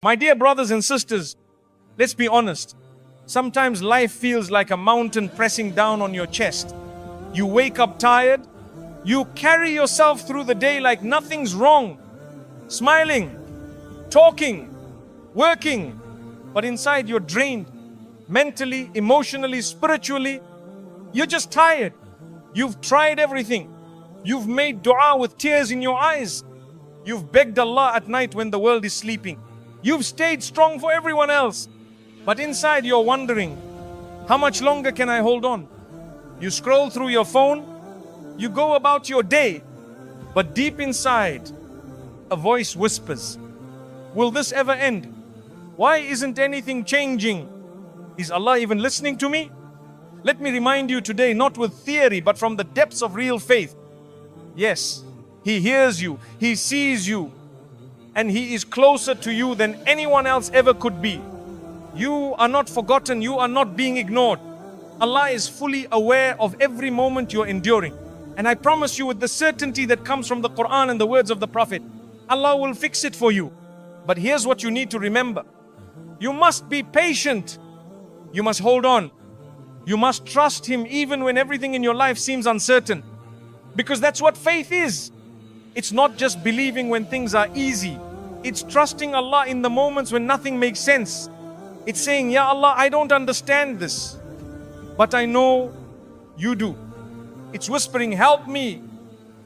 My dear brothers and sisters, let's be honest. Sometimes life feels like a mountain pressing down on your chest. You wake up tired. You carry yourself through the day like nothing's wrong. Smiling, talking, working. But inside you're drained. Mentally, emotionally, spiritually. You're just tired. You've tried everything. You've made dua with tears in your eyes. You've begged Allah at night when the world is sleeping. You've stayed strong for everyone else. But inside you're wondering, how much longer can I hold on? You scroll through your phone, you go about your day, but deep inside, a voice whispers, will this ever end? Why isn't anything changing? Is Allah even listening to me? Let me remind you today, not with theory, but from the depths of real faith. Yes, He hears you, He sees you, and He is closer to you than anyone else ever could be. You are not forgotten, you are not being ignored. Allah is fully aware of every moment you're enduring. And I promise you, with the certainty that comes from the Quran and the words of the Prophet, Allah will fix it for you. But here's what you need to remember. You must be patient. You must hold on. You must trust Him even when everything in your life seems uncertain. Because that's what faith is. It's not just believing when things are easy. It's trusting Allah in the moments when nothing makes sense. It's saying, Ya Allah, I don't understand this, but I know You do. It's whispering, help me,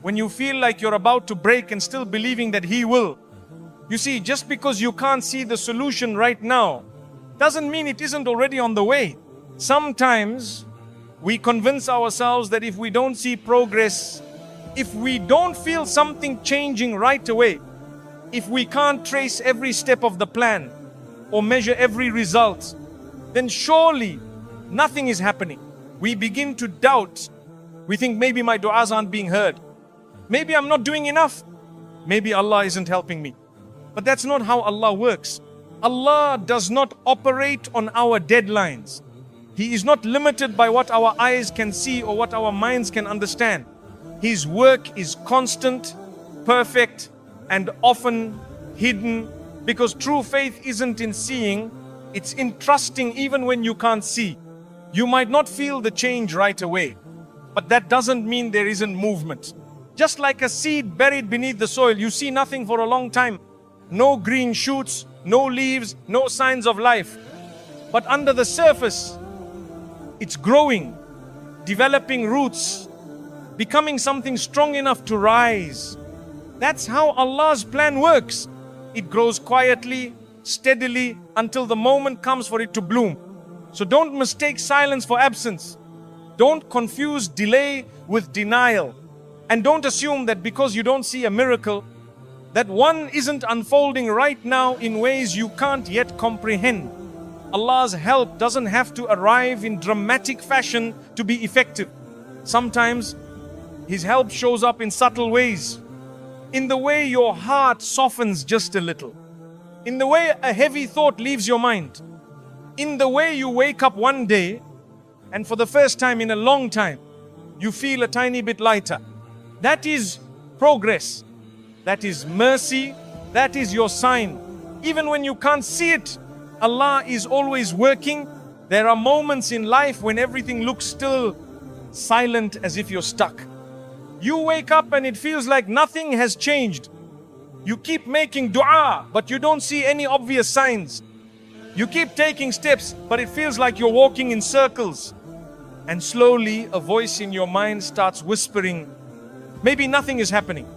when you feel like you're about to break and still believing that He will. You see, just because you can't see the solution right now, doesn't mean it isn't already on the way. Sometimes we convince ourselves that if we don't see progress, if we don't feel something changing right away, if we can't trace every step of the plan or measure every result, then surely nothing is happening. We begin to doubt. We think maybe my du'as aren't being heard. Maybe I'm not doing enough. Maybe Allah isn't helping me. But that's not how Allah works. Allah does not operate on our deadlines. He is not limited by what our eyes can see or what our minds can understand. His work is constant, perfect, and often hidden, because true faith isn't in seeing, it's in trusting even when you can't see. You might not feel the change right away, but that doesn't mean there isn't movement. Just like a seed buried beneath the soil, you see nothing for a long time. No green shoots, no leaves, no signs of life. But under the surface, it's growing, developing roots, becoming something strong enough to rise. That's how Allah's plan works. It grows quietly, steadily, until the moment comes for it to bloom. So don't mistake silence for absence. Don't confuse delay with denial. And don't assume that because you don't see a miracle, that one isn't unfolding right now in ways you can't yet comprehend. Allah's help doesn't have to arrive in dramatic fashion to be effective. Sometimes His help shows up in subtle ways. In the way your heart softens just a little. In the way a heavy thought leaves your mind. In the way you wake up one day and for the first time in a long time, you feel a tiny bit lighter. That is progress. That is mercy. That is your sign. Even when you can't see it, Allah is always working. There are moments in life when everything looks still, silent, as if you're stuck. You wake up and it feels like nothing has changed. You keep making dua, but you don't see any obvious signs. You keep taking steps, but it feels like you're walking in circles. And slowly, a voice in your mind starts whispering, maybe nothing is happening.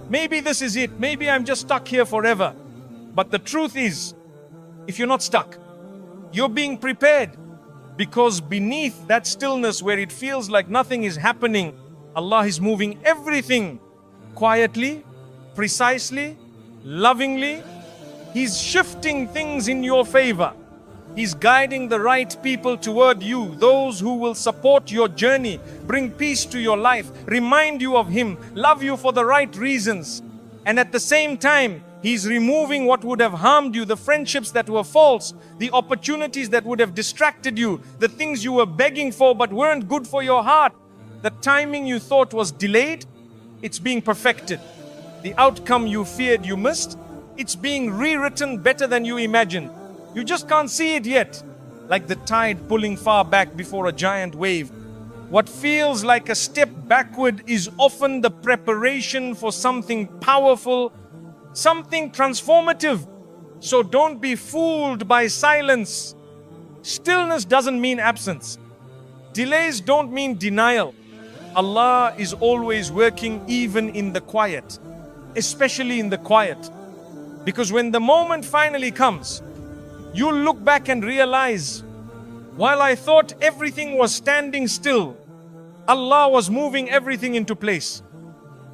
Maybe this is it. Maybe I'm just stuck here forever. But the truth is, if you're not stuck, you're being prepared. Because beneath that stillness where it feels like nothing is happening, Allah is moving everything quietly, precisely, lovingly. He's shifting things in your favor. He's guiding the right people toward you, those who will support your journey, bring peace to your life, remind you of Him, love you for the right reasons. And at the same time, He's removing what would have harmed you, the friendships that were false, the opportunities that would have distracted you, the things you were begging for but weren't good for your heart. The timing you thought was delayed, it's being perfected. The outcome you feared you missed, It's being rewritten better than you imagined. You just can't see it yet. Like the tide pulling far back before a giant wave. What feels like a step backward is often the preparation for something powerful, something transformative. So don't be fooled by silence. Stillness doesn't mean absence. Delays don't mean denial. Allah is always working even in the quiet, especially in the quiet. Because when the moment finally comes, you'll look back and realize, while I thought everything was standing still, Allah was moving everything into place.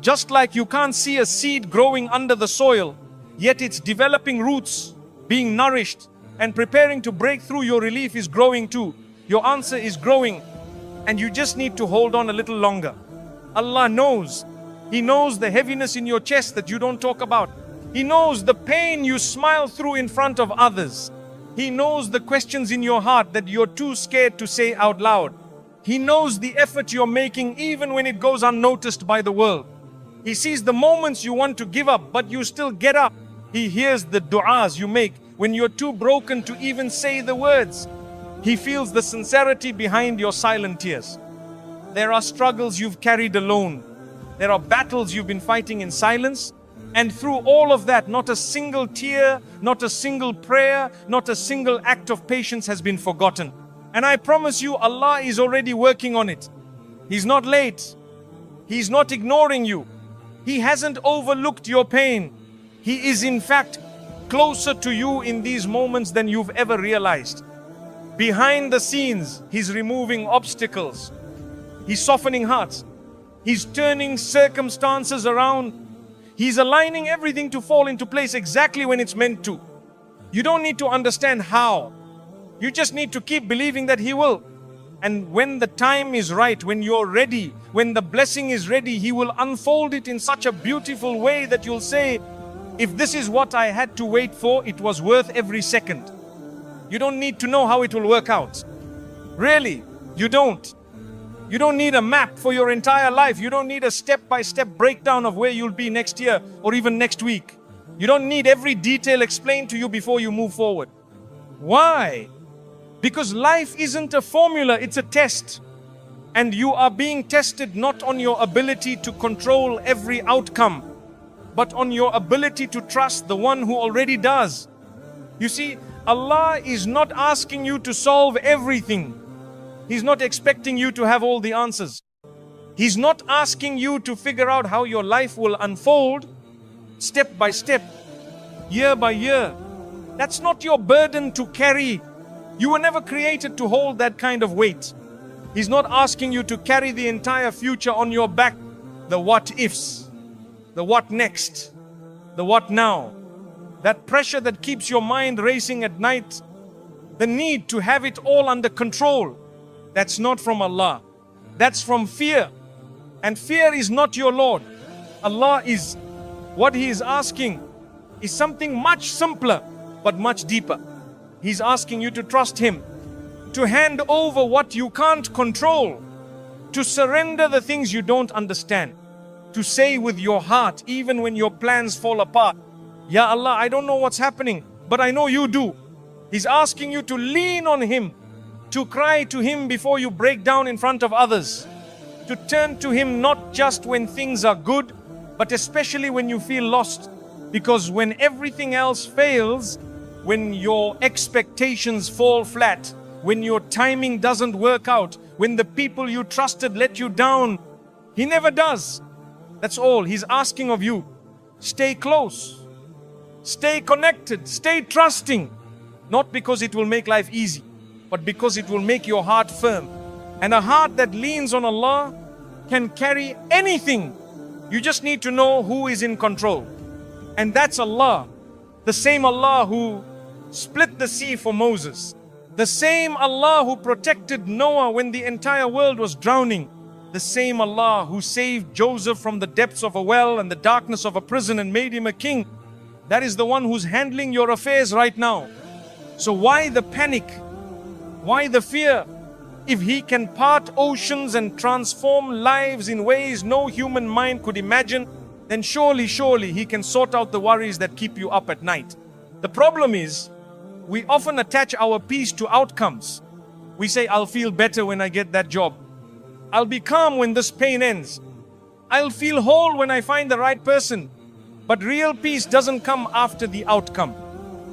Just like you can't see a seed growing under the soil, yet it's developing roots, being nourished, and preparing to break through. Your relief is growing too. Your answer is growing, and you just need to hold on a little longer. Allah knows. He knows the heaviness in your chest that you don't talk about. He knows the pain you smile through in front of others. He knows the questions in your heart that you're too scared to say out loud. He knows the effort you're making even when it goes unnoticed by the world. He sees the moments you want to give up, but you still get up. He hears the du'as you make when you're too broken to even say the words. He feels the sincerity behind your silent tears. There are struggles you've carried alone. There are battles you've been fighting in silence. And through all of that, not a single tear, not a single prayer, not a single act of patience has been forgotten. And I promise you, Allah is already working on it. He's not late. He's not ignoring you. He hasn't overlooked your pain. He is in fact closer to you in these moments than you've ever realized. Behind the scenes, He's removing obstacles. He's softening hearts. He's turning circumstances around. He's aligning everything to fall into place exactly when it's meant to. You don't need to understand how. You just need to keep believing that He will. And when the time is right, when you're ready, when the blessing is ready, He will unfold it in such a beautiful way that you'll say, if this is what I had to wait for, it was worth every second. You don't need to know how it will work out. Really, you don't. You don't need a map for your entire life. You don't need a step-by-step breakdown of where you'll be next year or even next week. You don't need every detail explained to you before you move forward. Why? Because life isn't a formula, it's a test. And you are being tested not on your ability to control every outcome, but on your ability to trust the one who already does. You see, Allah is not asking you to solve everything. He's not expecting you to have all the answers. He's not asking you to figure out how your life will unfold step by step, year by year. That's not your burden to carry. You were never created to hold that kind of weight. He's not asking you to carry the entire future on your back. The what ifs, the what next, the what now. That pressure that keeps your mind racing at night, the need to have it all under control. That's not from Allah. That's from fear. And fear is not your Lord. Allah is. What He is asking is something much simpler, but much deeper. He's asking you to trust Him, to hand over what you can't control, to surrender the things you don't understand, to say with your heart, even when your plans fall apart, Ya Allah, I don't know what's happening, but I know You do. He's asking you to lean on Him, to cry to Him before you break down in front of others, to turn to Him not just when things are good, but especially when you feel lost. Because when everything else fails, when your expectations fall flat, when your timing doesn't work out, when the people you trusted let you down, He never does. That's all He's asking of you. Stay close, stay connected, stay trusting, not because it will make life easy, but because it will make your heart firm. And a heart that leans on Allah can carry anything. You just need to know who is in control. And that's Allah. The same Allah who split the sea for Moses. The same Allah who protected Noah when the entire world was drowning. The same Allah who saved Joseph from the depths of a well and the darkness of a prison and made him a king. That is the one who's handling your affairs right now. So why the panic? Why the fear? If He can part oceans and transform lives in ways no human mind could imagine, then surely He can sort out the worries that keep you up at night. The problem is, we often attach our peace to outcomes. We say, I'll feel better when I get that job. I'll be calm when this pain ends. I'll feel whole when I find the right person. But real peace doesn't come after the outcome.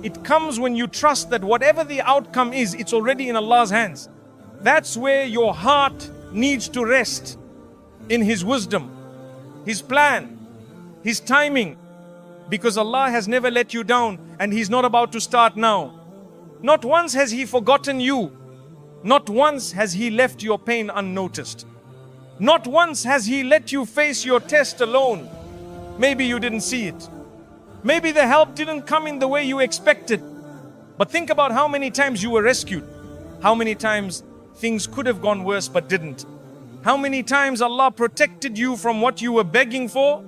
It comes when you trust that whatever the outcome is, it's already in Allah's hands. That's where your heart needs to rest, in His wisdom, His plan, His timing. Because Allah has never let you down, and He's not about to start now. Not once has He forgotten you. Not once has He left your pain unnoticed. Not once has He let you face your test alone. Maybe you didn't see it. Maybe the help didn't come in the way you expected. But think about how many times you were rescued. How many times things could have gone worse but didn't. How many times Allah protected you from what you were begging for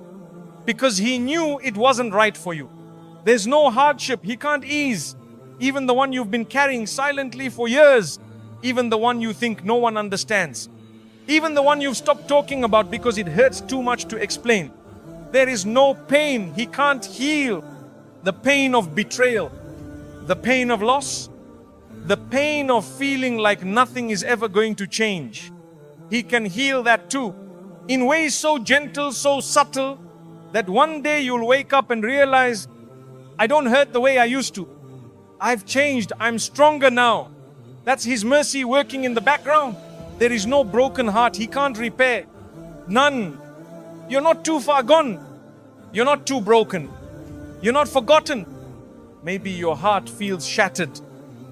because He knew it wasn't right for you. There's no hardship He can't ease. Even the one you've been carrying silently for years. Even the one you think no one understands. Even the one you've stopped talking about because it hurts too much to explain. There is no pain He can't heal. The pain of betrayal, the pain of loss, the pain of feeling like nothing is ever going to change. He can heal that too, in ways so gentle, so subtle, that one day you'll wake up and realize, I don't hurt the way I used to. I've changed, I'm stronger now. That's His mercy working in the background. There is no broken heart He can't repair. None. You're not too far gone. You're not too broken. You're not forgotten. Maybe your heart feels shattered.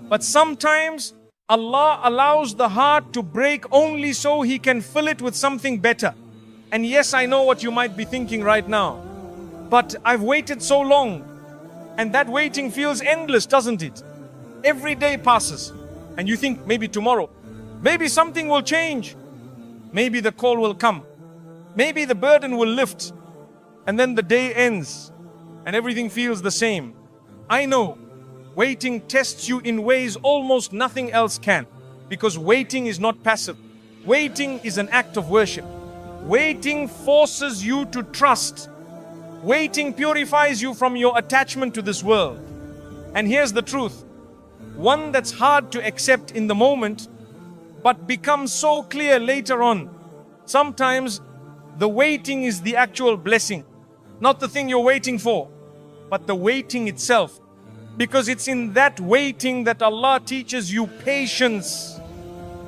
But sometimes Allah allows the heart to break only so He can fill it with something better. And yes, I know what you might be thinking right now. But I've waited so long. And that waiting feels endless, doesn't it? Every day passes. And you think maybe tomorrow, maybe something will change. Maybe the call will come. Maybe the burden will lift. And then the day ends and everything feels the same. I know waiting tests you in ways almost nothing else can. Because waiting is not passive. Waiting is an act of worship. Waiting forces you to trust. Waiting purifies you from your attachment to this world. And here's the truth. One that's hard to accept in the moment, but becomes so clear later on. Sometimes the waiting is the actual blessing. Not the thing you're waiting for, but the waiting itself. Because it's in that waiting that Allah teaches you patience.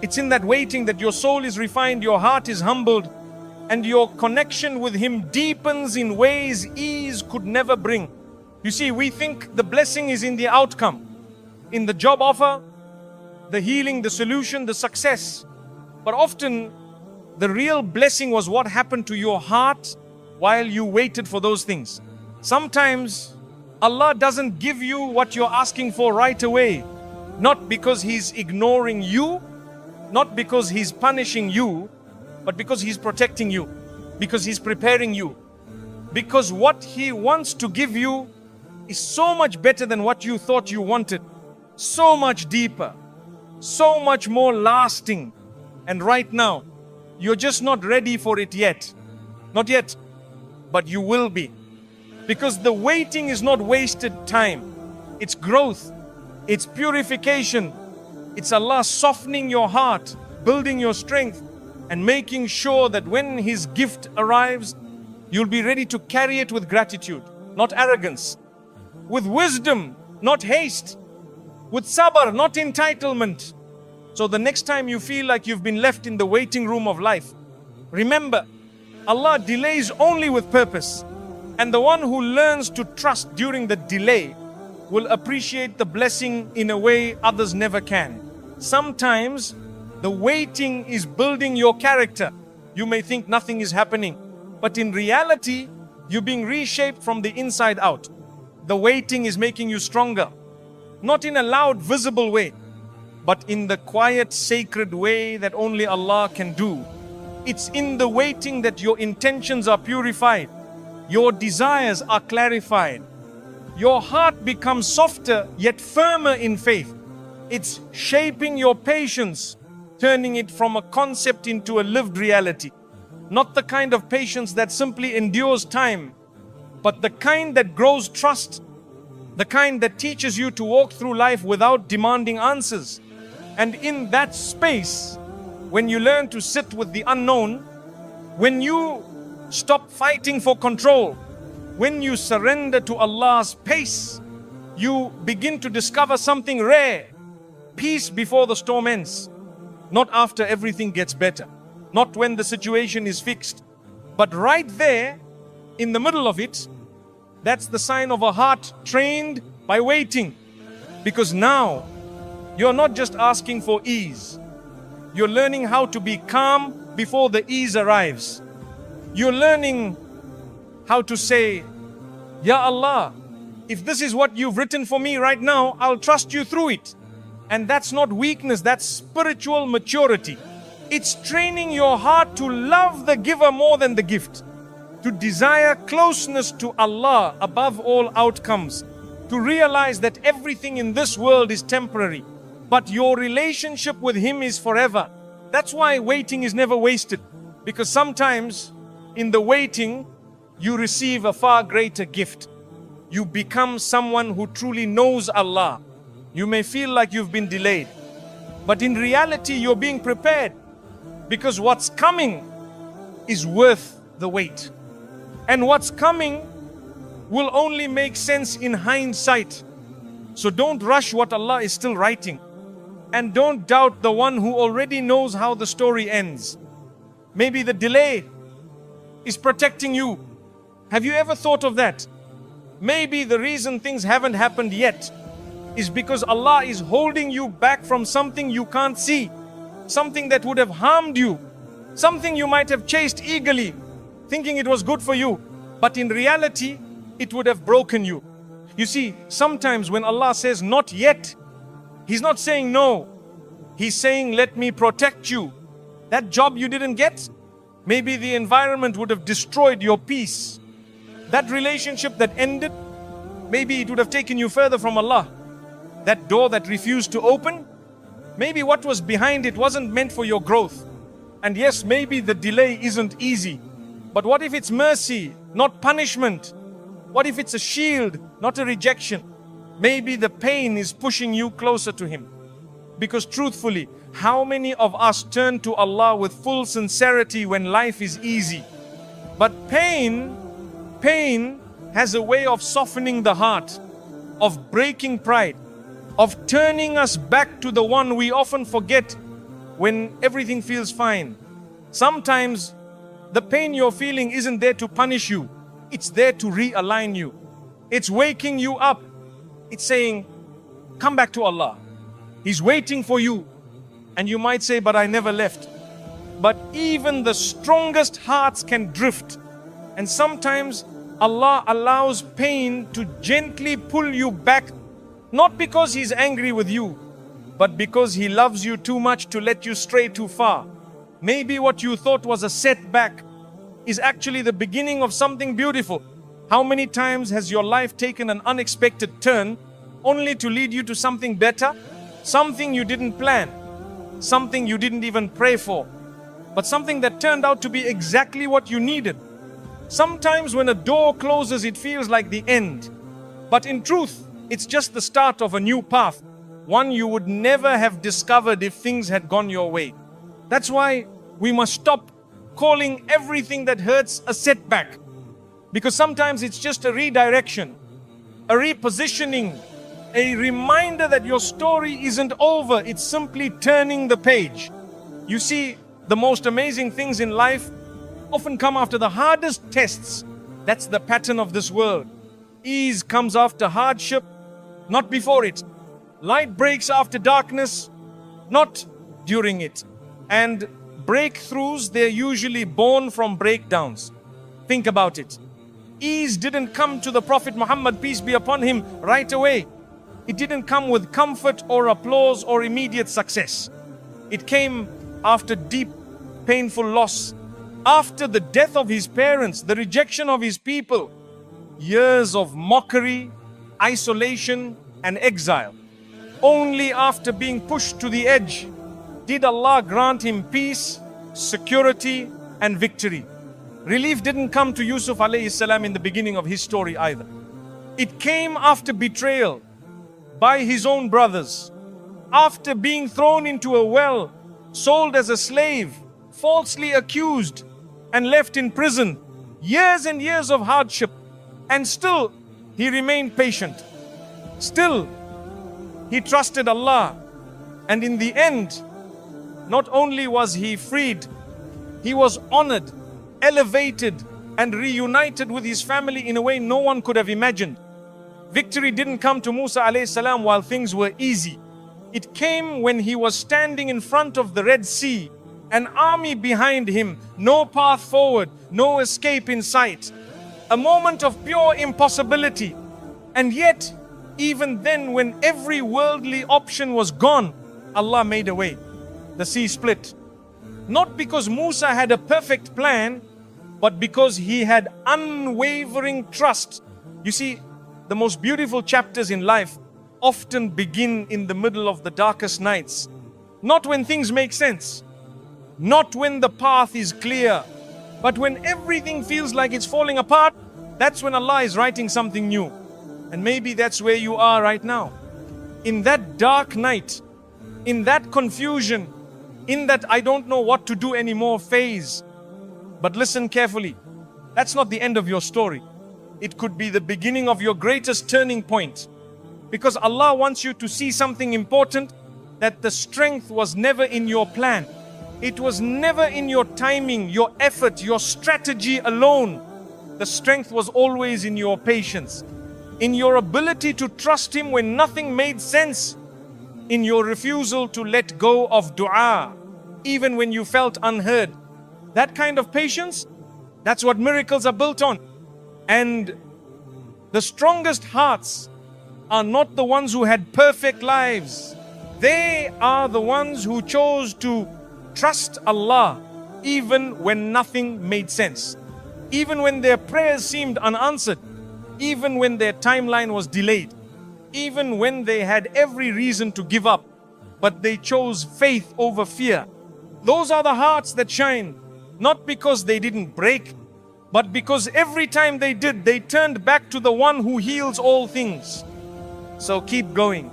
It's in that waiting that your soul is refined, your heart is humbled, and your connection with Him deepens in ways ease could never bring. You see, we think the blessing is in the outcome, in the job offer, the healing, the solution, the success. But often, the real blessing was what happened to your heart while you waited for those things. Sometimes, Allah doesn't give you what you're asking for right away. Not because He's ignoring you, not because He's punishing you, but because He's protecting you, because He's preparing you. Because what He wants to give you is so much better than what you thought you wanted. So much deeper, so much more lasting. And right now, you're just not ready for it yet. Not yet, but you will be. Because the waiting is not wasted time. It's growth. It's purification. It's Allah softening your heart, building your strength, and making sure that when His gift arrives, you'll be ready to carry it with gratitude, not arrogance. With wisdom, not haste. With sabr, not entitlement. So the next time you feel like you've been left in the waiting room of life, remember, Allah delays only with purpose. And the one who learns to trust during the delay will appreciate the blessing in a way others never can. Sometimes the waiting is building your character. You may think nothing is happening, but in reality, you're being reshaped from the inside out. The waiting is making you stronger. Not in a loud, visible way, but in the quiet, sacred way that only Allah can do. It's in the waiting that your intentions are purified. Your desires are clarified. Your heart becomes softer yet firmer in faith. It's shaping your patience, turning it from a concept into a lived reality. Not the kind of patience that simply endures time, but the kind that grows trust, the kind that teaches you to walk through life without demanding answers. And in that space, when you learn to sit with the unknown, when you stop fighting for control, when you surrender to Allah's pace, you begin to discover something rare. Peace before the storm ends. Not after everything gets better. Not when the situation is fixed. But right there, in the middle of it, that's the sign of a heart trained by waiting. Because now, you're not just asking for ease. You're learning how to be calm before the ease arrives. You're learning how to say, Ya Allah, if this is what you've written for me right now, I'll trust you through it. And that's not weakness, that's spiritual maturity. It's training your heart to love the giver more than the gift, to desire closeness to Allah above all outcomes, to realize that everything in this world is temporary, but your relationship with Him is forever. That's why waiting is never wasted, because sometimes in the waiting, you receive a far greater gift. You become someone who truly knows Allah. You may feel like you've been delayed, but in reality, you're being prepared, because what's coming is worth the wait. And what's coming will only make sense in hindsight. So don't rush what Allah is still writing. And don't doubt the one who already knows how the story ends. Maybe the delay is protecting you. Have you ever thought of that? Maybe the reason things haven't happened yet is because Allah is holding you back from something you can't see. Something that would have harmed you. Something you might have chased eagerly, thinking it was good for you. But in reality, it would have broken you. You see, sometimes when Allah says not yet, He's not saying no. He's saying, let me protect you. That job you didn't get, maybe the environment would have destroyed your peace. That relationship that ended, maybe it would have taken you further from Allah. That door that refused to open, maybe what was behind it wasn't meant for your growth. And yes, maybe the delay isn't easy. But what if it's mercy, not punishment? What if it's a shield, not a rejection? Maybe the pain is pushing you closer to Him. Because truthfully, how many of us turn to Allah with full sincerity when life is easy? But pain has a way of softening the heart, of breaking pride, of turning us back to the one we often forget when everything feels fine. Sometimes the pain you're feeling isn't there to punish you. It's there to realign you. It's waking you up. It's saying, come back to Allah. He's waiting for you. And you might say, but I never left. But even the strongest hearts can drift. And sometimes Allah allows pain to gently pull you back, not because He's angry with you, but because He loves you too much to let you stray too far. Maybe what you thought was a setback is actually the beginning of something beautiful. How many times has your life taken an unexpected turn only to lead you to something better? Something you didn't plan, something you didn't even pray for, but something that turned out to be exactly what you needed. Sometimes when a door closes, it feels like the end. But in truth, it's just the start of a new path, one you would never have discovered if things had gone your way. That's why we must stop calling everything that hurts a setback. Because sometimes it's just a redirection, a repositioning, a reminder that your story isn't over. It's simply turning the page. You see, the most amazing things in life often come after the hardest tests. That's the pattern of this world. Ease comes after hardship, not before it. Light breaks after darkness, not during it. And breakthroughs, they're usually born from breakdowns. Think about it. Ease didn't come to the Prophet Muhammad, peace be upon him, right away. It didn't come with comfort or applause or immediate success. It came after deep, painful loss, after the death of his parents, the rejection of his people, years of mockery, isolation, and exile. Only after being pushed to the edge did Allah grant him peace, security, and victory. Relief didn't come to Yusuf alayhi salam in the beginning of his story either. It came after betrayal by his own brothers, after being thrown into a well, sold as a slave, falsely accused, and left in prison. Years and years of hardship, and still he remained patient. Still, he trusted Allah, and in the end, not only was he freed, he was honored, elevated, and reunited with his family in a way no one could have imagined. Victory didn't come to Musa alayhi salam while things were easy. It came when he was standing in front of the Red Sea, an army behind him, no path forward, no escape in sight. A moment of pure impossibility. And yet, even then, when every worldly option was gone, Allah made a way. The sea split. Not because Musa had a perfect plan, but because he had unwavering trust. You see, the most beautiful chapters in life often begin in the middle of the darkest nights. Not when things make sense. Not when the path is clear. But when everything feels like it's falling apart, that's when Allah is writing something new. And maybe that's where you are right now. In that dark night, in that confusion, in that I don't know what to do anymore phase. But listen carefully. That's not the end of your story. It could be the beginning of your greatest turning point. Because Allah wants you to see something important, that the strength was never in your plan. It was never in your timing, your effort, your strategy alone. The strength was always in your patience, in your ability to trust Him when nothing made sense, in your refusal to let go of dua, even when you felt unheard. That kind of patience, that's what miracles are built on. And the strongest hearts are not the ones who had perfect lives. They are the ones who chose to trust Allah even when nothing made sense. Even when their prayers seemed unanswered. Even when their timeline was delayed. Even when they had every reason to give up. But they chose faith over fear. Those are the hearts that shine. Not because they didn't break, but because every time they did, they turned back to the one who heals all things. So keep going.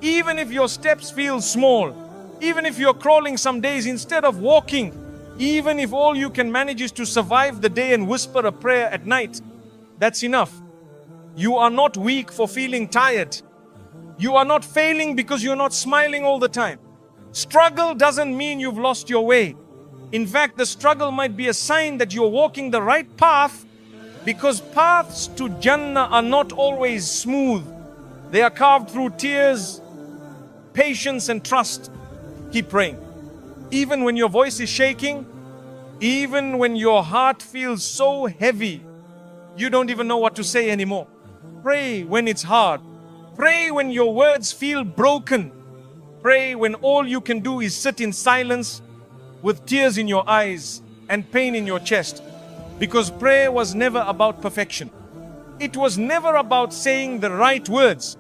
Even if your steps feel small, even if you're crawling some days instead of walking, even if all you can manage is to survive the day and whisper a prayer at night, that's enough. You are not weak for feeling tired. You are not failing because you're not smiling all the time. Struggle doesn't mean you've lost your way. In fact, the struggle might be a sign that you're walking the right path, because paths to Jannah are not always smooth. They are carved through tears, patience and trust. Keep praying. Even when your voice is shaking, even when your heart feels so heavy, you don't even know what to say anymore. Pray when it's hard. Pray when your words feel broken. Pray when all you can do is sit in silence with tears in your eyes and pain in your chest. Because prayer was never about perfection. It was never about saying the right words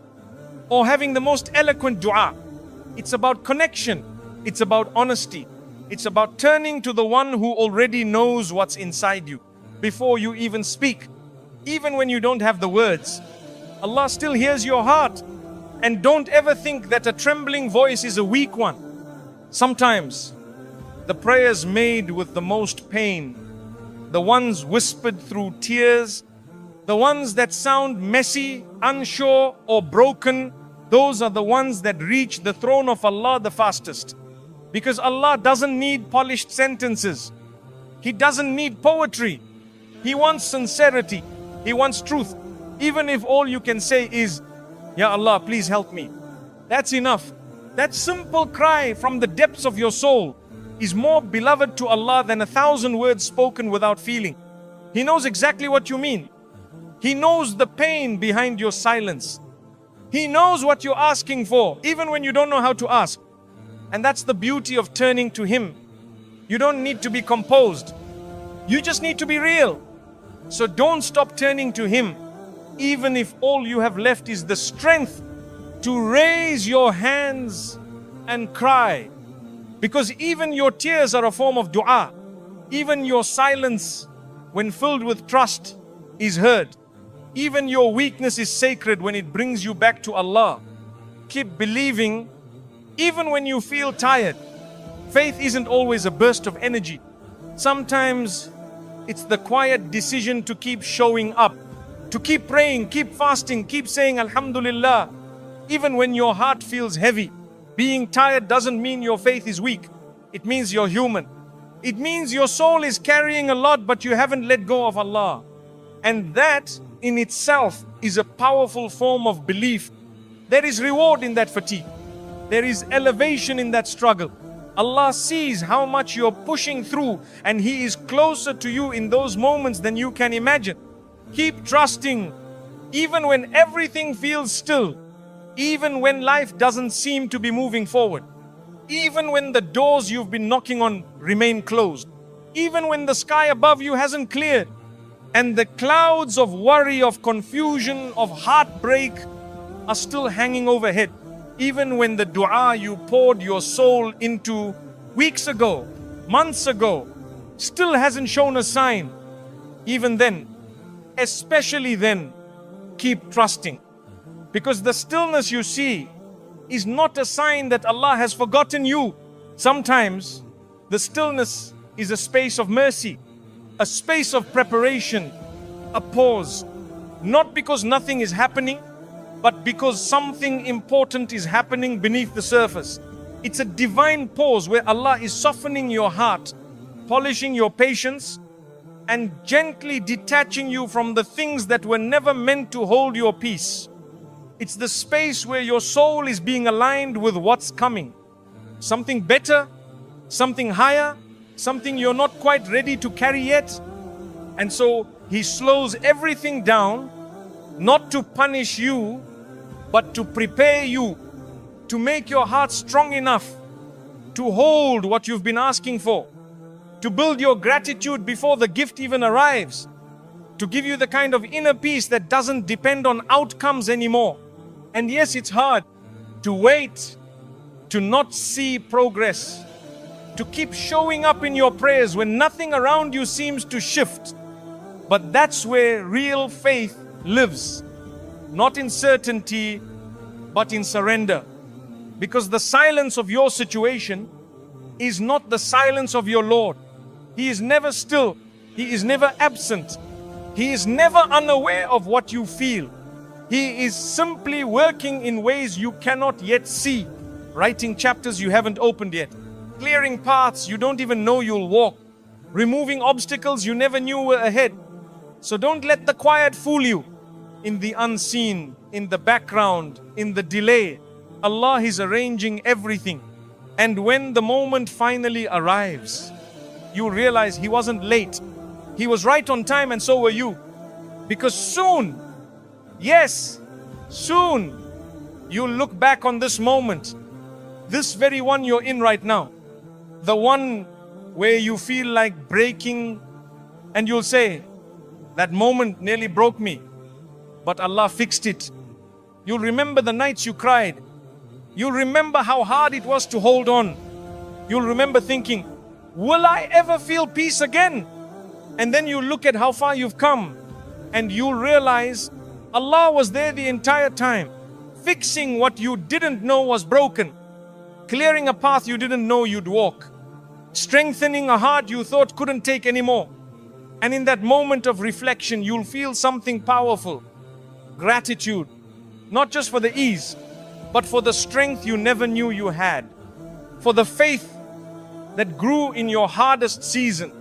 or having the most eloquent dua. It's about connection. It's about honesty. It's about turning to the one who already knows what's inside you before you even speak. Even when you don't have the words, Allah still hears your heart. And don't ever think that a trembling voice is a weak one. Sometimes, the prayers made with the most pain, the ones whispered through tears, the ones that sound messy, unsure, or broken, those are the ones that reach the throne of Allah the fastest. Because Allah doesn't need polished sentences. He doesn't need poetry. He wants sincerity. He wants truth. Even if all you can say is, Ya Allah, please help me. That's enough. That simple cry from the depths of your soul is more beloved to Allah than 1,000 words spoken without feeling. He knows exactly what you mean. He knows the pain behind your silence. He knows what you're asking for, even when you don't know how to ask. And that's the beauty of turning to Him. You don't need to be composed. You just need to be real. So don't stop turning to Him, even if all you have left is the strength to raise your hands and cry. Because even your tears are a form of dua. Even your silence, when filled with trust, is heard. Even your weakness is sacred when it brings you back to Allah. Keep believing, even when you feel tired. Faith isn't always a burst of energy. Sometimes it's the quiet decision to keep showing up, to keep praying, keep fasting, keep saying Alhamdulillah, even when your heart feels heavy. Being tired doesn't mean your faith is weak. It means you're human. It means your soul is carrying a lot, but you haven't let go of Allah. And that in itself is a powerful form of belief. There is reward in that fatigue. There is elevation in that struggle. Allah sees how much you're pushing through, and He is closer to you in those moments than you can imagine. Keep trusting, even when everything feels still, even when life doesn't seem to be moving forward, even when the doors you've been knocking on remain closed, even when the sky above you hasn't cleared, and the clouds of worry, of confusion, of heartbreak are still hanging overhead. Even when the dua you poured your soul into weeks ago, months ago, still hasn't shown a sign. Even then, especially then, keep trusting. Because the stillness you see is not a sign that Allah has forgotten you. Sometimes the stillness is a space of mercy, a space of preparation, a pause. Not because nothing is happening, but because something important is happening beneath the surface. It's a divine pause where Allah is softening your heart, polishing your patience, and gently detaching you from the things that were never meant to hold your peace. It's the space where your soul is being aligned with what's coming. Something better, something higher, something you're not quite ready to carry yet. And so He slows everything down, not to punish you, but to prepare you, to make your heart strong enough to hold what you've been asking for, to build your gratitude before the gift even arrives, to give you the kind of inner peace that doesn't depend on outcomes anymore. And yes, it's hard to wait, to not see progress, to keep showing up in your prayers when nothing around you seems to shift. But that's where real faith lives. Not in certainty, but in surrender. Because the silence of your situation is not the silence of your Lord. He is never still. He is never absent. He is never unaware of what you feel. He is simply working in ways you cannot yet see, writing chapters you haven't opened yet, clearing paths you don't even know you'll walk, removing obstacles you never knew were ahead. So don't let the quiet fool you. In the unseen, in the background, in the delay, Allah is arranging everything. And when the moment finally arrives, you realize He wasn't late. He was right on time, and so were you. Because soon, yes, soon, you'll look back on this moment, this very one you're in right now, the one where you feel like breaking, and you'll say, that moment nearly broke me, but Allah fixed it. You'll remember the nights you cried. You'll remember how hard it was to hold on. You'll remember thinking, will I ever feel peace again? And then you look at how far you've come, and you'll realize Allah was there the entire time, fixing what you didn't know was broken, clearing a path you didn't know you'd walk, strengthening a heart you thought couldn't take anymore. And in that moment of reflection, you'll feel something powerful. Gratitude, not just for the ease, but for the strength you never knew you had, for the faith that grew in your hardest season,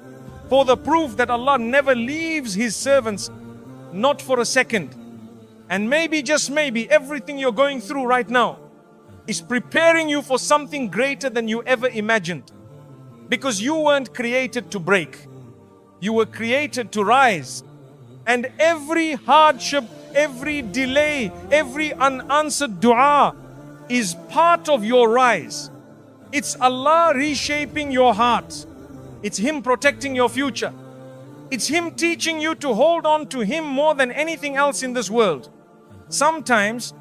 for the proof that Allah never leaves His servants, not for a second. And maybe, just maybe, everything you're going through right now is preparing you for something greater than you ever imagined. Because you weren't created to break. You were created to rise. And every hardship, every delay, every unanswered dua is part of your rise. It's Allah reshaping your heart. It's Him protecting your future. It's Him teaching you to hold on to Him more than anything else in this world. Sometimes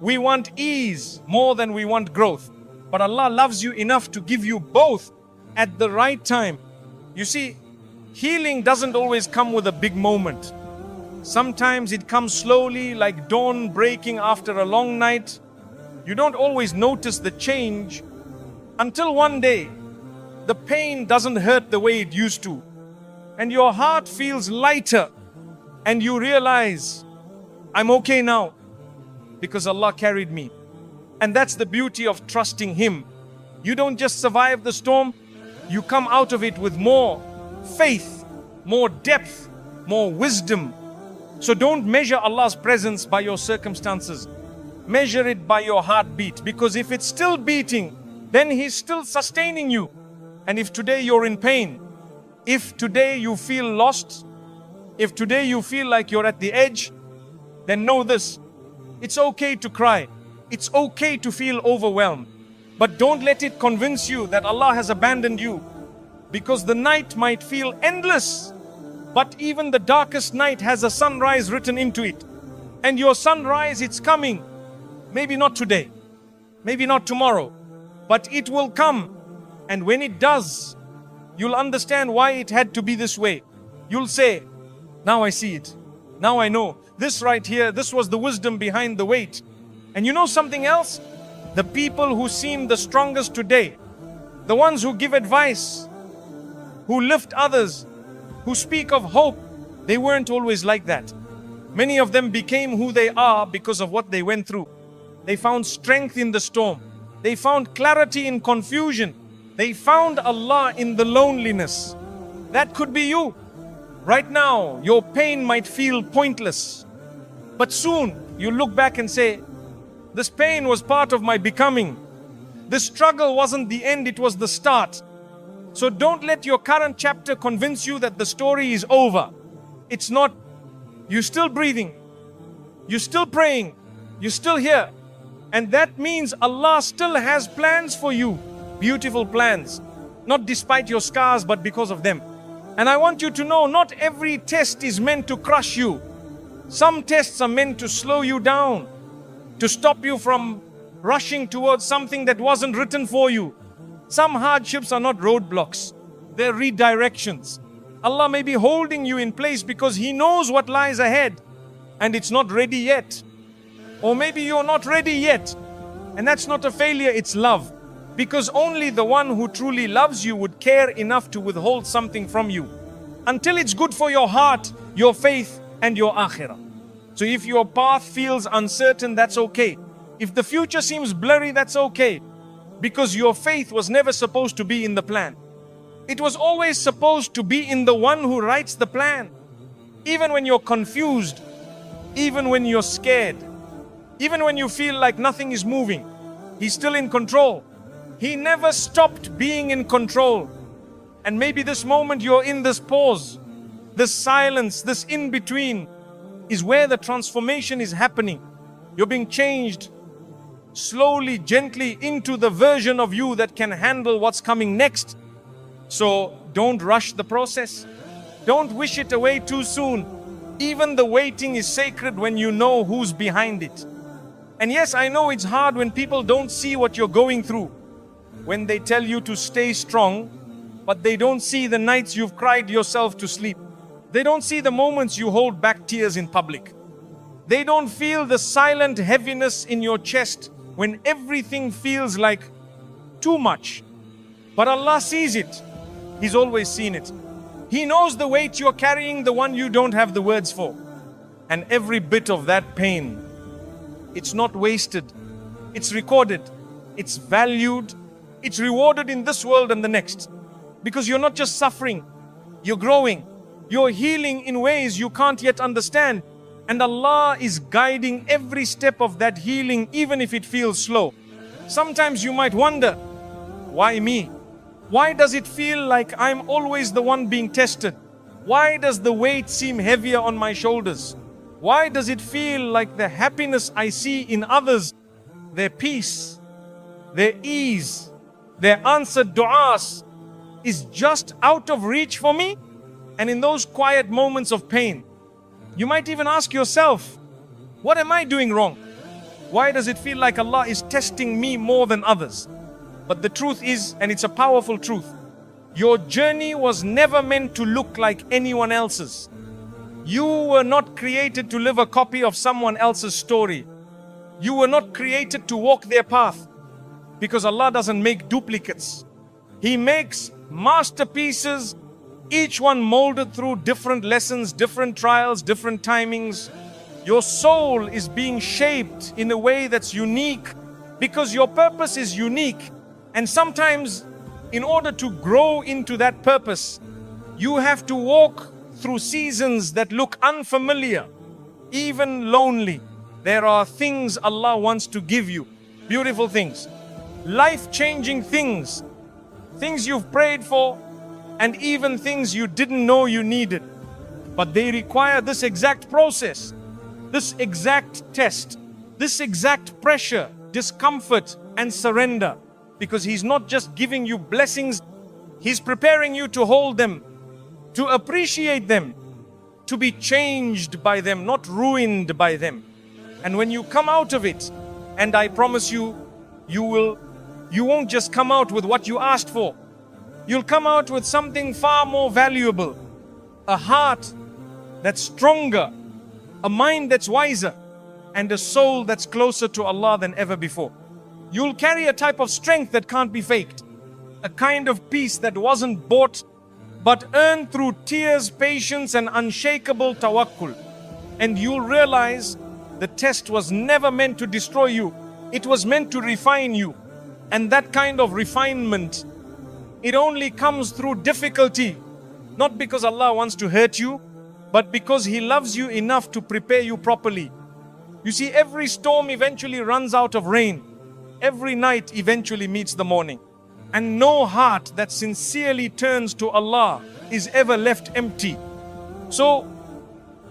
we want ease more than we want growth. But Allah loves you enough to give you both at the right time. You see, Healing doesn't always come with a big moment. Sometimes it comes slowly, like dawn breaking after a long night. You don't always notice the change until one day the pain doesn't hurt the way it used to, and your heart feels lighter, and you realize, I'm okay now because Allah carried me. And that's the beauty of trusting Him. You don't just survive the storm, you come out of it with more faith, more depth, more wisdom. So don't measure Allah's presence by your circumstances. Measure it by your heartbeat, because if it's still beating, then He's still sustaining you. And if today you're in pain, if today you feel lost, if today you feel like you're at the edge, then know this: it's okay to cry. It's okay to feel overwhelmed. But don't let it convince you that Allah has abandoned you, because the night might feel endless, but even the darkest night has a sunrise written into it. And your sunrise, it's coming. Maybe not today, maybe not tomorrow, but it will come. And when it does, you'll understand why it had to be this way. You'll say, now I see it. Now I know. This right here, this was the wisdom behind the wait. And you know something else? The people who seem the strongest today, the ones who give advice, who lift others, who speak of hope, they weren't always like that. Many of them became who they are because of what they went through. They found strength in the storm. They found clarity in confusion. They found Allah in the loneliness. That could be you. Right now, your pain might feel pointless. But soon, you look back and say, this pain was part of my becoming. This struggle wasn't the end, it was the start. So don't let your current chapter convince you that the story is over. It's not. You're still breathing. You're still praying. You're still here. And that means Allah still has plans for you. Beautiful plans. Not despite your scars, but because of them. And I want you to know, not every test is meant to crush you. Some tests are meant to slow you down, to stop you from rushing towards something that wasn't written for you. Some hardships are not roadblocks, they're redirections. Allah may be holding you in place because He knows what lies ahead and it's not ready yet. Or maybe you're not ready yet, and that's not a failure, it's love. Because only the one who truly loves you would care enough to withhold something from you until it's good for your heart, your faith, and your akhirah. So if your path feels uncertain, that's okay. If the future seems blurry, that's okay. Because your faith was never supposed to be in the plan. It was always supposed to be in the one who writes the plan. Even when you're confused, even when you're scared, even when you feel like nothing is moving, He's still in control. He never stopped being in control. And maybe this moment you're in this pause, this silence, this in-between is where the transformation is happening. You're being changed slowly, gently into the version of you that can handle what's coming next. So don't rush the process. Don't wish it away too soon. Even the waiting is sacred when you know who's behind it. And yes, I know it's hard when people don't see what you're going through. When they tell you to stay strong, but they don't see the nights you've cried yourself to sleep. They don't see the moments you hold back tears in public. They don't feel the silent heaviness in your chest when everything feels like too much. But Allah sees it. He's always seen it. He knows the weight you're carrying, the one you don't have the words for. And every bit of that pain, it's not wasted. It's recorded. It's valued. It's rewarded in this world and the next. Because you're not just suffering, you're growing. You're healing in ways you can't yet understand. And Allah is guiding every step of that healing, even if it feels slow. Sometimes you might wonder, why me? Why does it feel like I'm always the one being tested? Why does the weight seem heavier on my shoulders? Why does it feel like the happiness I see in others, their peace, their ease, their answered du'as, is just out of reach for me? And in those quiet moments of pain, you might even ask yourself, what am I doing wrong? Why does it feel like Allah is testing me more than others? But the truth is, and it's a powerful truth, Your journey was never meant to look like anyone else's. You were not created to live a copy of someone else's story. You were not created to walk their path, because Allah doesn't make duplicates. He makes masterpieces, each one molded through different lessons, different trials, different timings. Your soul is being shaped in a way that's unique because your purpose is unique. And sometimes, in order to grow into that purpose, you have to walk through seasons that look unfamiliar, even lonely. There are things Allah wants to give you, beautiful things, life-changing things, things you've prayed for, and even things you didn't know you needed. But they require this exact process, this exact test, this exact pressure, discomfort, and surrender. Because He's not just giving you blessings, He's preparing you to hold them, to appreciate them, to be changed by them, not ruined by them. And when you come out of it, and I promise you, you won't just come out with what you asked for. You'll come out with something far more valuable. A heart that's stronger, a mind that's wiser, and a soul that's closer to Allah than ever before. You'll carry a type of strength that can't be faked. A kind of peace that wasn't bought, but earned through tears, patience, and unshakable tawakkul. And you'll realize the test was never meant to destroy you. It was meant to refine you. And that kind of refinement, it only comes through difficulty. Not because Allah wants to hurt you, but because He loves you enough to prepare you properly. You see, every storm eventually runs out of rain. Every night eventually meets the morning. And no heart that sincerely turns to Allah is ever left empty. So,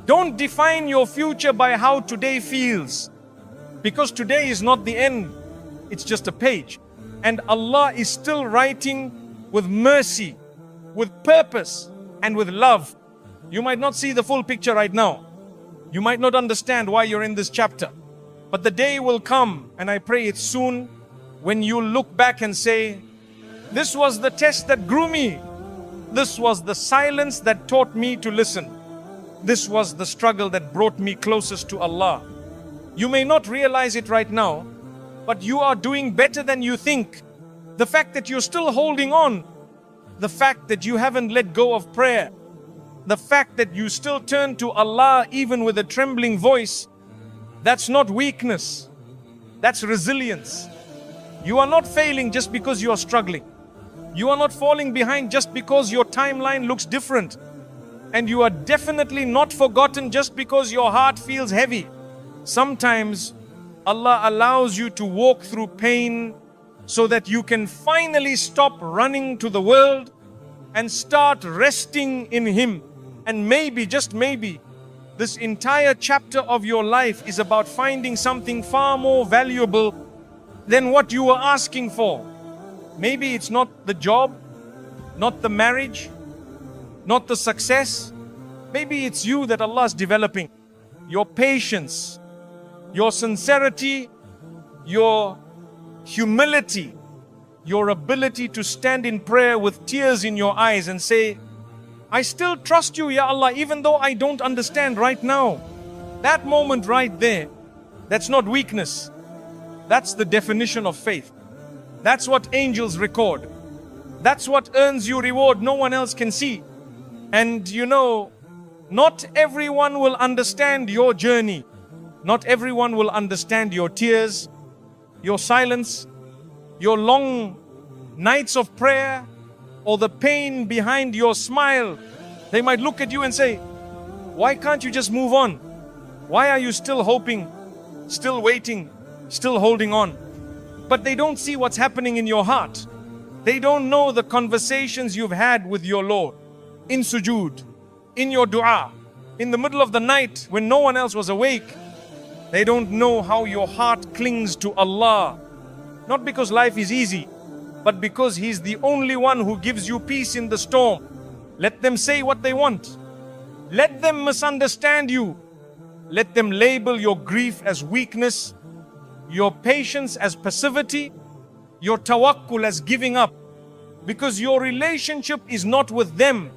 don't define your future by how today feels. Because today is not the end. It's just a page. And Allah is still writing with mercy, with purpose, and with love. You might not see the full picture right now. You might not understand why you're in this chapter. But the day will come, and I pray it's soon, when you look back and say, this was the test that grew me. This was the silence that taught me to listen. This was the struggle that brought me closest to Allah. You may not realize it right now, but you are doing better than you think. The fact that you're still holding on, the fact that you haven't let go of prayer, the fact that you still turn to Allah even with a trembling voice, that's not weakness, that's resilience. You are not failing just because you are struggling. You are not falling behind just because your timeline looks different. And you are definitely not forgotten just because your heart feels heavy. Sometimes Allah allows you to walk through pain so that you can finally stop running to the world and start resting in Him. And maybe, just maybe, this entire chapter of your life is about finding something far more valuable than what you were asking for. Maybe it's not the job, not the marriage, not the success. Maybe it's you that Allah is developing. Your patience, your sincerity, your humility, your ability to stand in prayer with tears in your eyes and say, I still trust you, Ya Allah, even though I don't understand right now. That moment right there, that's not weakness. That's the definition of faith. That's what angels record. That's what earns you reward no one else can see. And you know, not everyone will understand your journey. Not everyone will understand your tears, your silence, your long nights of prayer, or the pain behind your smile. They might look at you and say, why can't you just move on? Why are you still hoping, still waiting, still holding on? But they don't see what's happening in your heart. They don't know the conversations you've had with your Lord in sujood, in your dua, in the middle of the night when no one else was awake. They don't know how your heart clings to Allah. Not because life is easy, but because He's the only one who gives you peace in the storm. Let them say what they want. Let them misunderstand you. Let them label your grief as weakness, your patience as passivity, your tawakkul as giving up. Because your relationship is not with them,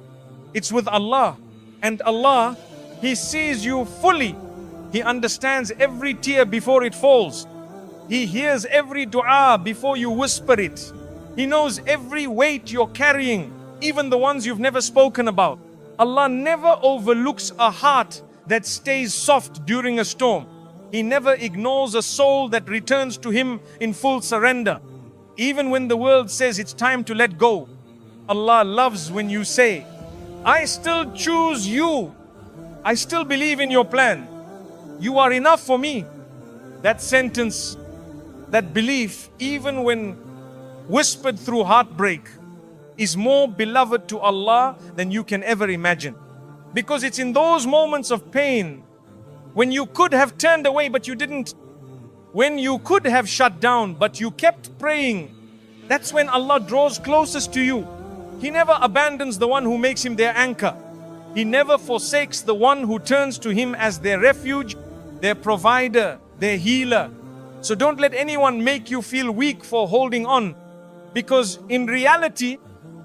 it's with Allah. And Allah, He sees you fully. He understands every tear before it falls. He hears every dua before you whisper it. He knows every weight you're carrying, even the ones you've never spoken about. Allah never overlooks a heart that stays soft during a storm. He never ignores a soul that returns to Him in full surrender. Even when the world says it's time to let go, Allah loves when you say, I still choose you. I still believe in your plan. You are enough for me. That sentence, that belief, even when whispered through heartbreak, is more beloved to Allah than you can ever imagine. Because it's in those moments of pain, when you could have turned away but you didn't, when you could have shut down but you kept praying, that's when Allah draws closest to you. He never abandons the one who makes Him their anchor. He never forsakes the one who turns to Him as their refuge, their provider, their healer. So don't let anyone make you feel weak for holding on, because in reality,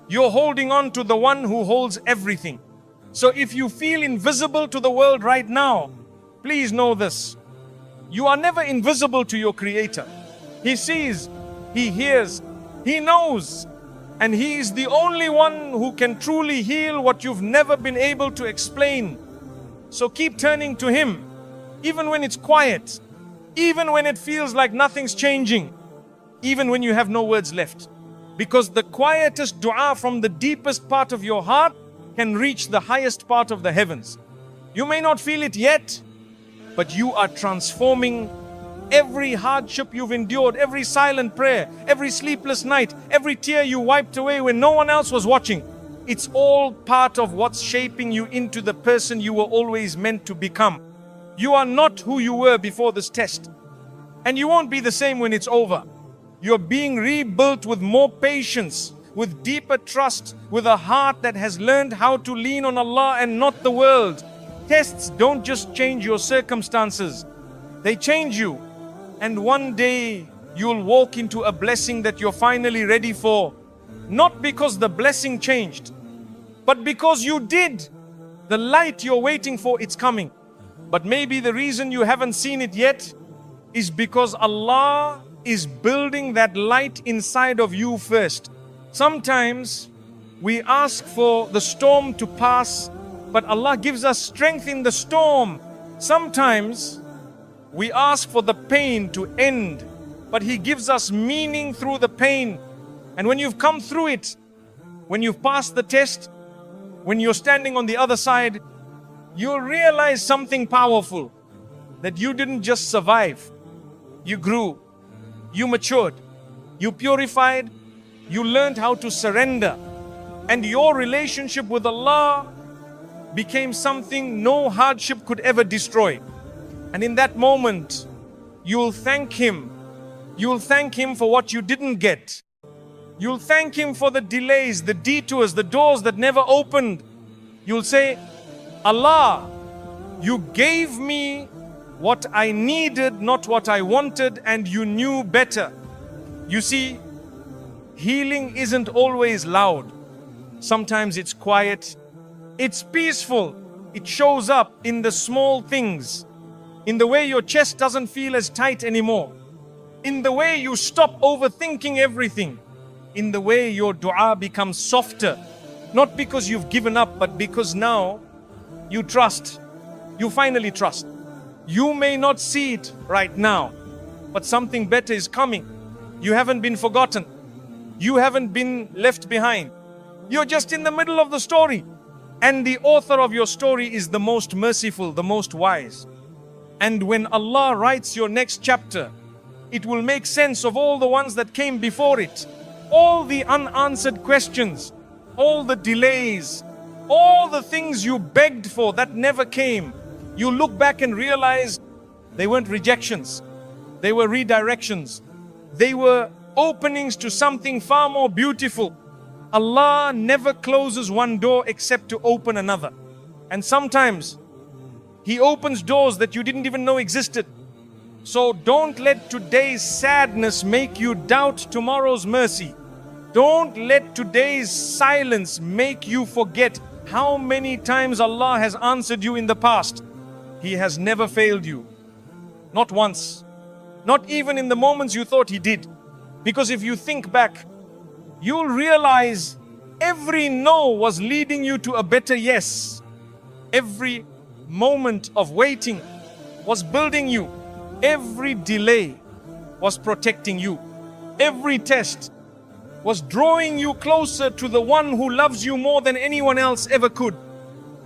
you're holding on to the one who holds everything. So if you feel invisible to the world right now, please know this: you are never invisible to your Creator. He sees, He hears, He knows, and He is the only one who can truly heal what you've never been able to explain. So keep turning to Him, even when it's quiet, even when it feels like nothing's changing, even when you have no words left. Because the quietest dua from the deepest part of your heart can reach the highest part of the heavens. You may not feel it yet, but you are transforming every hardship you've endured, every silent prayer, every sleepless night, every tear you wiped away when no one else was watching. It's all part of what's shaping you into the person you were always meant to become. You are not who you were before this test, and you won't be the same when it's over. You're being rebuilt with more patience, with deeper trust, with a heart that has learned how to lean on Allah and not the world. Tests don't just change your circumstances, they change you. And one day you'll walk into a blessing that you're finally ready for. Not because the blessing changed, but because you did. The light you're waiting for, it's coming. But maybe the reason you haven't seen it yet is because Allah is building that light inside of you first. Sometimes we ask for the storm to pass, but Allah gives us strength in the storm. Sometimes we ask for the pain to end, but He gives us meaning through the pain. And when you've come through it, when you've passed the test, when you're standing on the other side, you'll realize something powerful, that you didn't just survive, you grew. You matured, you purified, you learned how to surrender, and your relationship with Allah became something no hardship could ever destroy. And in that moment, you'll thank Him. You'll thank Him for what you didn't get. You'll thank Him for the delays, the detours, the doors that never opened. You'll say, Allah, you gave me what I needed, not what I wanted, and you knew better. You see, healing isn't always loud. Sometimes it's quiet, it's peaceful. It shows up in the small things, in the way your chest doesn't feel as tight anymore, in the way you stop overthinking everything, in the way your dua becomes softer, not because you've given up, but because now you trust. You finally trust. You may not see it right now, but something better is coming. You haven't been forgotten. You haven't been left behind. You're just in the middle of the story. And the author of your story is the most merciful, the most wise. And when Allah writes your next chapter, it will make sense of all the ones that came before it. All the unanswered questions, all the delays, all the things you begged for that never came. You look back and realize they weren't rejections. They were redirections. They were openings to something far more beautiful. Allah never closes one door except to open another. And sometimes He opens doors that you didn't even know existed. So don't let today's sadness make you doubt tomorrow's mercy. Don't let today's silence make you forget how many times Allah has answered you in the past. He has never failed you. Not once. Not even in the moments you thought He did. Because if you think back, you'll realize every no was leading you to a better yes. Every moment of waiting was building you. Every delay was protecting you. Every test was drawing you closer to the one who loves you more than anyone else ever could.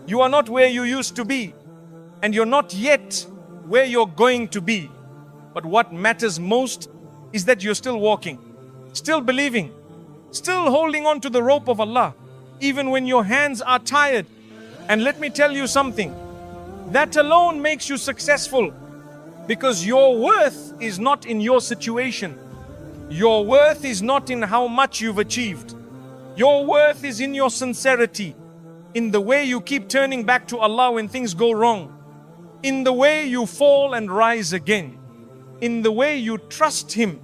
You are not where you used to be, and you're not yet where you're going to be. But what matters most is that you're still walking, still believing, still holding on to the rope of Allah, even when your hands are tired. And let me tell you something, that alone makes you successful, because your worth is not in your situation. Your worth is not in how much you've achieved. Your worth is in your sincerity, in the way you keep turning back to Allah when things go wrong, in the way you fall and rise again, in the way you trust Him,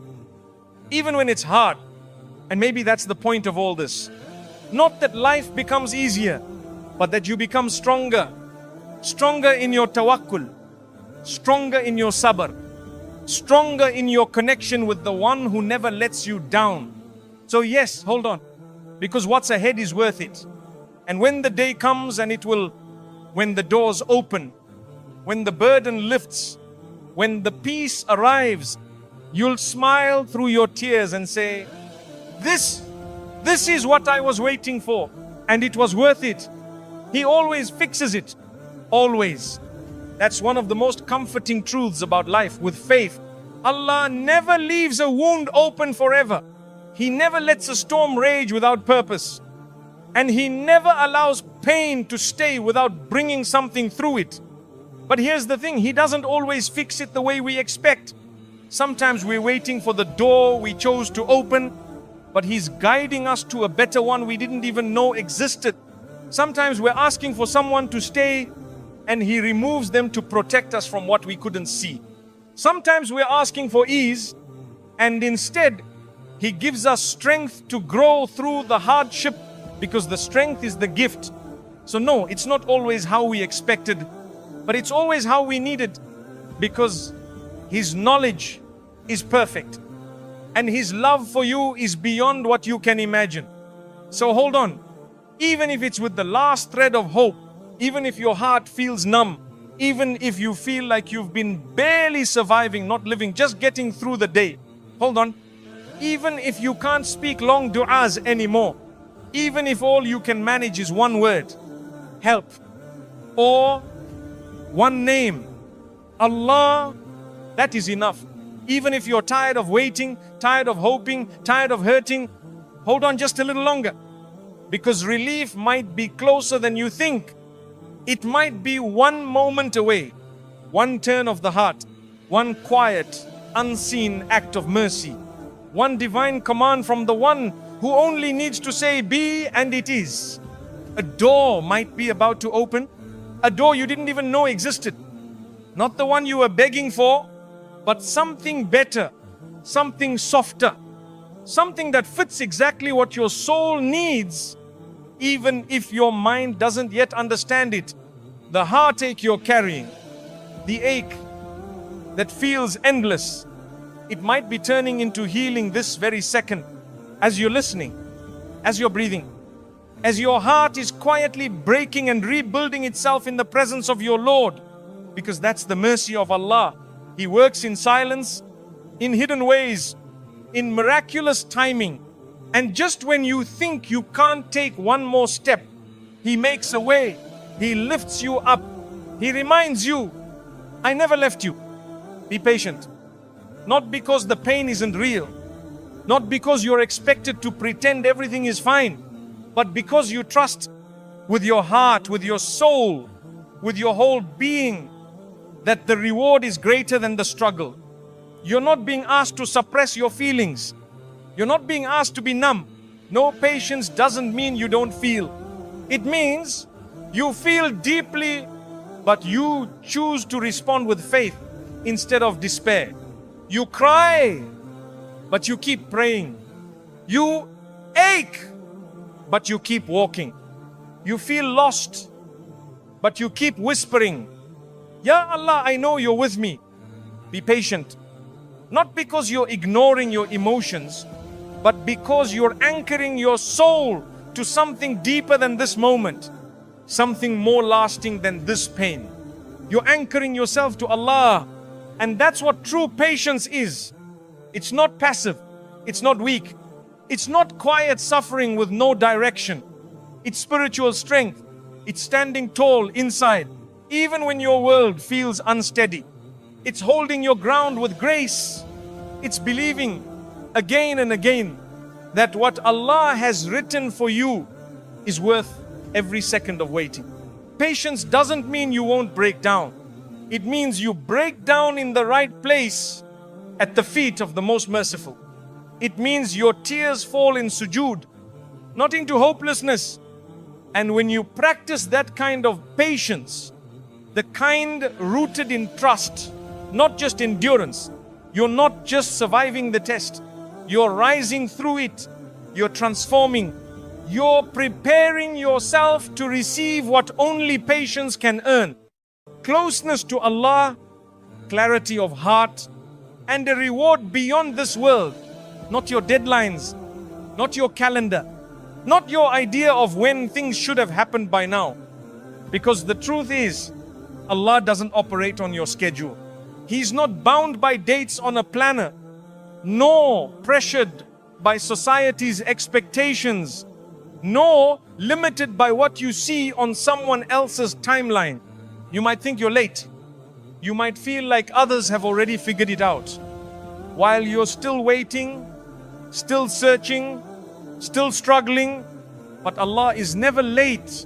even when it's hard. And maybe that's the point of all this. Not that life becomes easier, but that you become stronger. Stronger in your tawakkul, stronger in your sabr, stronger in your connection with the one who never lets you down. So yes, hold on, because what's ahead is worth it. And when the day comes and when the doors open, when the burden lifts, when the peace arrives, you'll smile through your tears and say, this is what I was waiting for, and it was worth it. He always fixes it, always. That's one of the most comforting truths about life with faith. Allah never leaves a wound open forever. He never lets a storm rage without purpose. And He never allows pain to stay without bringing something through it. But here's the thing, He doesn't always fix it the way we expect. Sometimes we're waiting for the door we chose to open, but He's guiding us to a better one we didn't even know existed. Sometimes we're asking for someone to stay, and He removes them to protect us from what we couldn't see. Sometimes we're asking for ease, and instead He gives us strength to grow through the hardship, because the strength is the gift. So no, it's not always how we expected, but it's always how we needed, because His knowledge is perfect, and His love for you is beyond what you can imagine. So hold on, even if it's with the last thread of hope, even if your heart feels numb, even if you feel like you've been barely surviving, not living, just getting through the day. Hold on. Even if you can't speak long du'as anymore, even if all you can manage is one word, help, or one name, Allah, that is enough. Even if you're tired of waiting, tired of hoping, tired of hurting, hold on just a little longer, because relief might be closer than you think. It might be one moment away, one turn of the heart, one quiet, unseen act of mercy, one divine command from the one who only needs to say be, and it is. A door might be about to open, a door you didn't even know existed. Not the one you were begging for, but something better, something softer, something that fits exactly what your soul needs, even if your mind doesn't yet understand it. The heartache you're carrying, the ache that feels endless, it might be turning into healing this very second, as you're listening, as you're breathing, as your heart is quietly breaking and rebuilding itself in the presence of your Lord, because that's the mercy of Allah. He works in silence, in hidden ways, in miraculous timing. And just when you think you can't take one more step, He makes a way. He lifts you up. He reminds you, I never left you. Be patient. Not because the pain isn't real, not because you're expected to pretend everything is fine, but because you trust with your heart, with your soul, with your whole being, that the reward is greater than the struggle. You're not being asked to suppress your feelings. You're not being asked to be numb. No, patience doesn't mean you don't feel. It means you feel deeply, but you choose to respond with faith instead of despair. You cry, but you keep praying. You ache, but you keep walking. You feel lost, but you keep whispering, Ya Allah, I know you're with me. Be patient. Not because you're ignoring your emotions, but because you're anchoring your soul to something deeper than this moment, something more lasting than this pain. You're anchoring yourself to Allah, and that's what true patience is. It's not passive, it's not weak, it's not quiet suffering with no direction. It's spiritual strength. It's standing tall inside, even when your world feels unsteady. It's holding your ground with grace. It's believing again and again that what Allah has written for you is worth every second of waiting. Patience doesn't mean you won't break down. It means you break down in the right place at the feet of the most merciful. It means your tears fall in sujood, not into hopelessness. And when you practice that kind of patience, the kind rooted in trust, not just endurance, you're not just surviving the test, you're rising through it, you're transforming, you're preparing yourself to receive what only patience can earn. Closeness to Allah, clarity of heart, and a reward beyond this world. Not your deadlines, not your calendar, not your idea of when things should have happened by now. Because the truth is, Allah doesn't operate on your schedule. He's not bound by dates on a planner, nor pressured by society's expectations, nor limited by what you see on someone else's timeline. You might think you're late. You might feel like others have already figured it out. While you're still waiting, still searching, still struggling, but Allah is never late.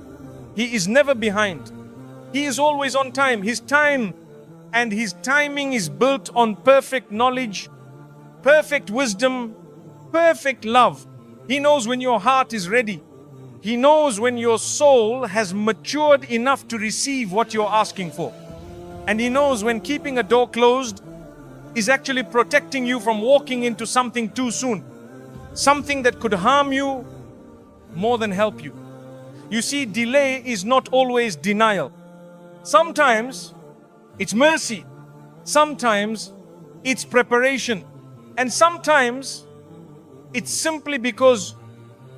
He is never behind. He is always on time. His time and His timing is built on perfect knowledge, perfect wisdom, perfect love. He knows when your heart is ready. He knows when your soul has matured enough to receive what you're asking for. And He knows when keeping a door closed is actually protecting you from walking into something too soon. Something that could harm you more than help you. You see, delay is not always denial. Sometimes it's mercy. Sometimes it's preparation. And sometimes it's simply because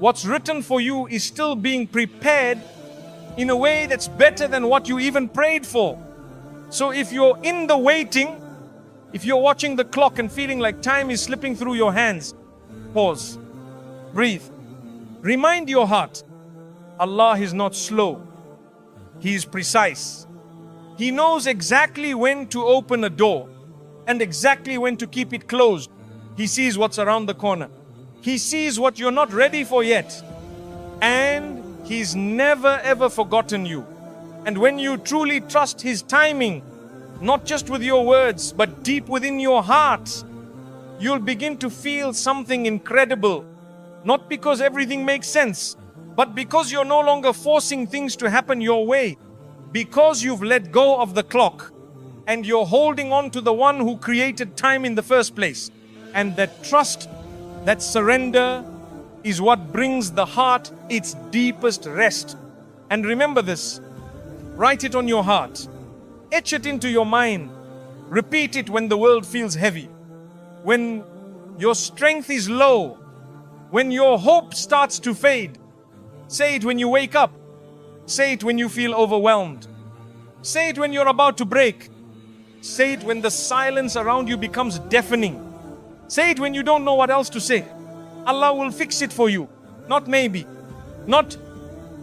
what's written for you is still being prepared in a way that's better than what you even prayed for. So if you're in the waiting, if you're watching the clock and feeling like time is slipping through your hands, pause, breathe, remind your heart, Allah is not slow, He is precise. He knows exactly when to open a door and exactly when to keep it closed. He sees what's around the corner. He sees what you're not ready for yet. And He's never ever forgotten you. And when you truly trust His timing, not just with your words, but deep within your heart, you'll begin to feel something incredible. Not because everything makes sense, but because you're no longer forcing things to happen your way. Because you've let go of the clock and you're holding on to the one who created time in the first place. And that trust, that surrender is what brings the heart its deepest rest. And remember this, write it on your heart, etch it into your mind, repeat it when the world feels heavy, when your strength is low, when your hope starts to fade. Say it when you wake up. Say it when you feel overwhelmed. Say it when you're about to break. Say it when the silence around you becomes deafening. Say it when you don't know what else to say. Allah will fix it for you. Not maybe. Not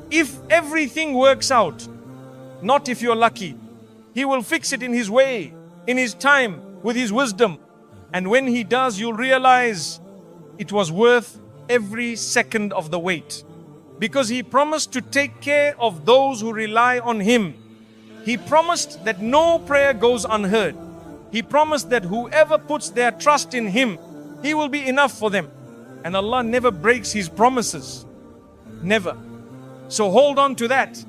if everything works out. Not if you're lucky. He will fix it in His way, in His time, with His wisdom. And when He does, you'll realize it was worth every second of the wait. Because He promised to take care of those who rely on Him. He promised that no prayer goes unheard. He promised that whoever puts their trust in Him, He will be enough for them. And Allah never breaks His promises. Never. So hold on to that.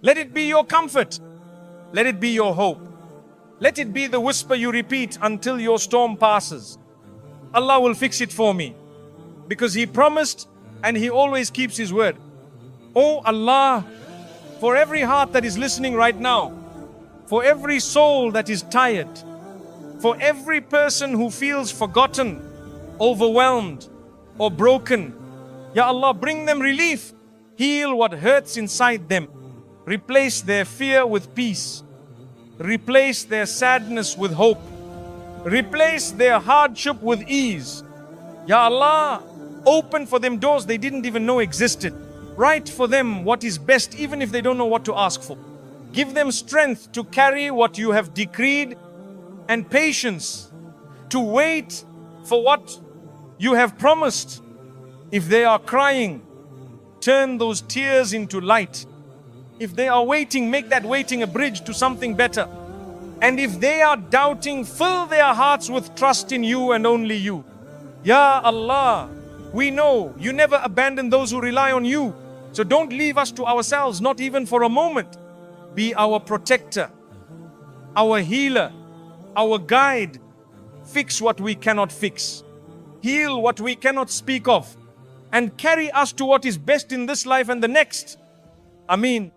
Let it be your comfort. Let it be your hope. Let it be the whisper you repeat until your storm passes. Allah will fix it for me. Because He promised and He always keeps His word. Oh Allah, for every heart that is listening right now, for every soul that is tired, for every person who feels forgotten, overwhelmed, or broken, Ya Allah, bring them relief. Heal what hurts inside them. Replace their fear with peace. Replace their sadness with hope. Replace their hardship with ease. Ya Allah, open for them doors they didn't even know existed. Write for them what is best, even if they don't know what to ask for. Give them strength to carry what you have decreed, and patience to wait for what you have promised. If they are crying, turn those tears into light. If they are waiting, make that waiting a bridge to something better. And if they are doubting, fill their hearts with trust in you and only you. Ya Allah, we know you never abandon those who rely on you. So don't leave us to ourselves, not even for a moment. Be our protector, our healer, our guide. Fix what we cannot fix. Heal what we cannot speak of. And carry us to what is best in this life and the next. Ameen.